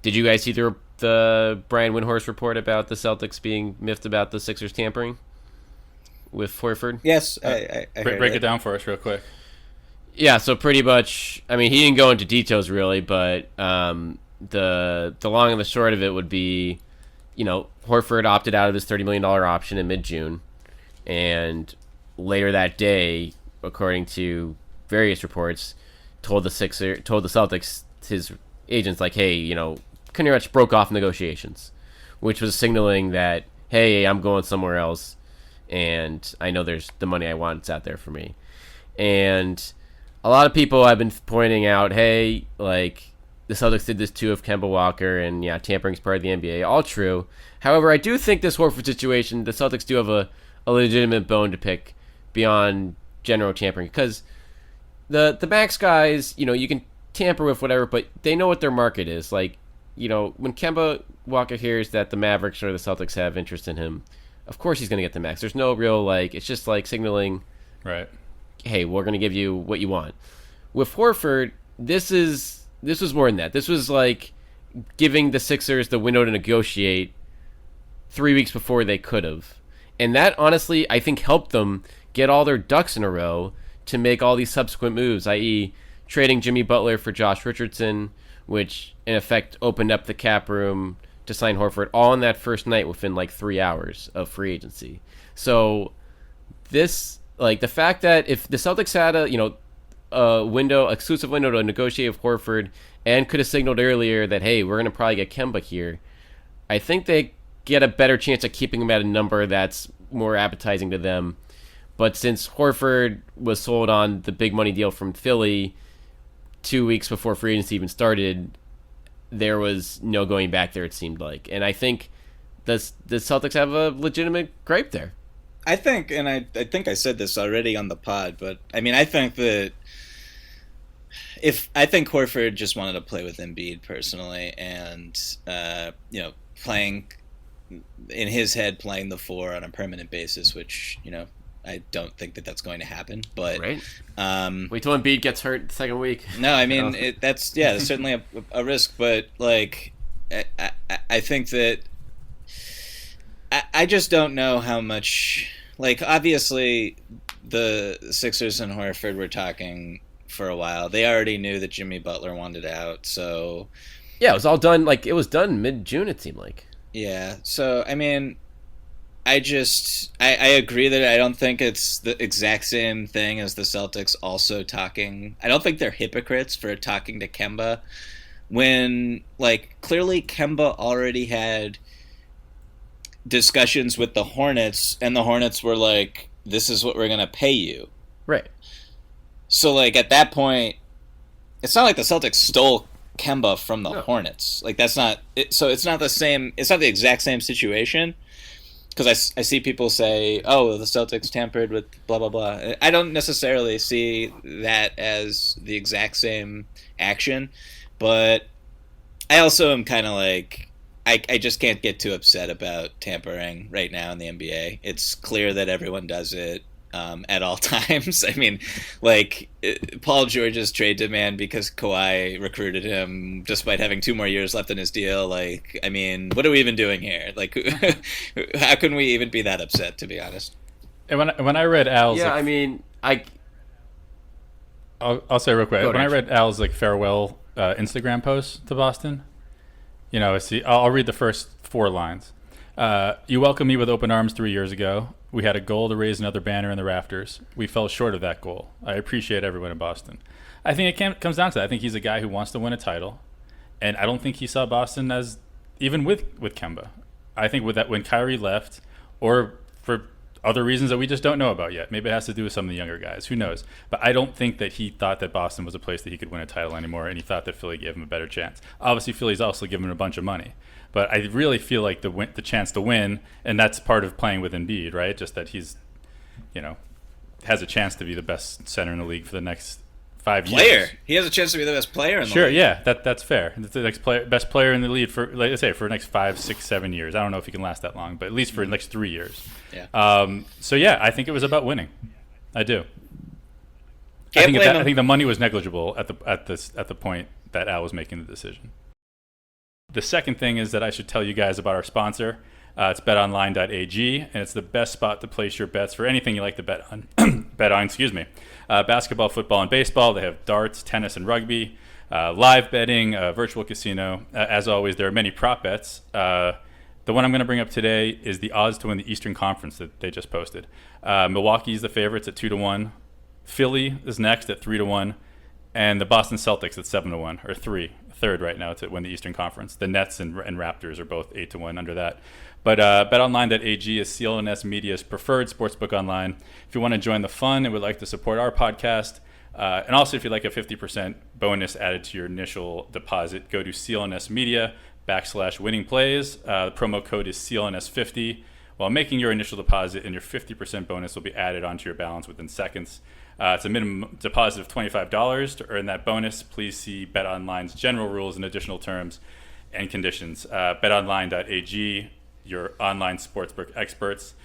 Did you guys see the Brian Windhorst report about the Celtics being miffed about the Sixers tampering with Horford? Yes, Uh, I heard break it it. down for us real quick. Yeah, so pretty much. I mean, he didn't go into details really, but the long and the short of it would be, Horford opted out of his $30 million option in mid June, and later that day, according to various reports, told the Celtics, his agents, like, hey, pretty much broke off negotiations, which was signaling that, hey, I'm going somewhere else, and I know there's the money I want is out there for me. And a lot of people have been pointing out, hey, like, the Celtics did this too of Kemba Walker, and yeah, tampering's part of the NBA. All true. However, I do think this Horford situation, the Celtics do have a legitimate bone to pick beyond general tampering, because the max guys, you can tamper with whatever, but they know what their market is. Like, when Kemba Walker hears that the Mavericks or the Celtics have interest in him, of course he's going to get the max. There's no real, like, it's just like signaling, Right. hey, we're going to give you what you want. With Horford, this was more than that. This was like giving the Sixers the window to negotiate 3 weeks before they could have. And that, honestly, I think helped them get all their ducks in a row to make all these subsequent moves, i.e., trading Jimmy Butler for Josh Richardson, which in effect opened up the cap room to sign Horford all in that first night within like 3 hours of free agency. So this, like, the fact that if the Celtics had a window, exclusive window to negotiate with Horford, and could have signaled earlier that, hey, we're going to probably get Kemba here, I think they get a better chance of keeping him at a number that's more appetizing to them. But since Horford was sold on the big money deal from Philly 2 weeks before free agency even started, there was no going back there, it seemed like. And I think the Celtics have a legitimate gripe there. I think, and I think I said this already on the pod, but I mean, I think that if I think Horford just wanted to play with Embiid personally, and playing in his head, playing the four on a permanent basis, which I don't think that that's going to happen. But Right? Wait till Embiid gets hurt the second week. no, I mean that's certainly a risk, but like I think that I just don't know how much. Like, obviously, the Sixers and Horford were talking for a while. They already knew that Jimmy Butler wanted out, so Yeah, it was all done. Like, it was done mid-June, it seemed like. yeah. So I mean, I agree that I don't think it's the exact same thing as the Celtics also talking. I don't think they're hypocrites for talking to Kemba when, like, clearly Kemba already had discussions with the Hornets, and the Hornets were like, this is what we're going to pay you. Right. So, like, at that point, it's not like the Celtics stole Kemba from the No. Hornets. Like, that's not it, so it's not the same, it's not the exact same situation. Because I see people say, oh, the Celtics tampered with blah, blah, blah. I don't necessarily see that as the exact same action, but I also am kind of like, I just can't get too upset about tampering right now in the NBA. It's clear that everyone does it at all times. I mean, like, Paul George's trade demand because Kawhi recruited him despite having 2 more years left in his deal. Like, I mean, what are we even doing here? Like, how can we even be that upset, to be honest? And when I read Al's, Yeah, like, I mean, I I'll say real quick. go When I ahead. read Al's like farewell Instagram post to Boston, I'll read the first 4 lines. You welcomed me with open arms 3 years ago. We had a goal to raise another banner in the rafters. We fell short of that goal. I appreciate everyone in Boston. I think comes down to that. I think he's a guy who wants to win a title, and I don't think he saw Boston as even with Kemba. I think with that when Kyrie left, or for other reasons that we just don't know about yet. Maybe it has to do with some of the younger guys. Who knows? But I don't think that he thought that Boston was a place that he could win a title anymore, and he thought that Philly gave him a better chance. Obviously, Philly's also given him a bunch of money. But I really feel like the chance to win, and that's part of playing with Embiid, right? Just that he's, has a chance to be the best center in the league for the next 5 years. Player. He has a chance to be the best player in the Sure, league. yeah, that's fair. That's the best player in the league for, like I say, for the next 5, 6, 7 years. I don't know if he can last that long, but at least for the next 3 years. Yeah. So yeah, I think it was about winning. I do. Can't blame I him. think the money was negligible at the point that Al was making the decision. The second thing is that I should tell you guys about our sponsor. It's betonline.ag, and it's the best spot to place your bets for anything you like to bet on. Basketball, football, and baseball. They have darts, tennis, and rugby. Live betting, virtual casino. As always, there are many prop bets. The one I'm going to bring up today is the odds to win the Eastern Conference that they just posted. Milwaukee's the favorites at 2-1. Philly is next at 3-1, and the Boston Celtics at 7-1, or third right now to win the Eastern Conference. The Nets and Raptors are both 8-1 under that. But betonline.ag is CLNS Media's preferred sportsbook online. If you want to join the fun and would like to support our podcast, and also if you'd like a 50% bonus added to your initial deposit, go to CLNS Media /winning plays. The promo code is CLNS50. While making your initial deposit, and your 50% bonus will be added onto your balance within seconds. It's a minimum deposit of $25. To earn that bonus, please see BetOnline's general rules and additional terms and conditions. BetOnline.ag, your online sportsbook experts.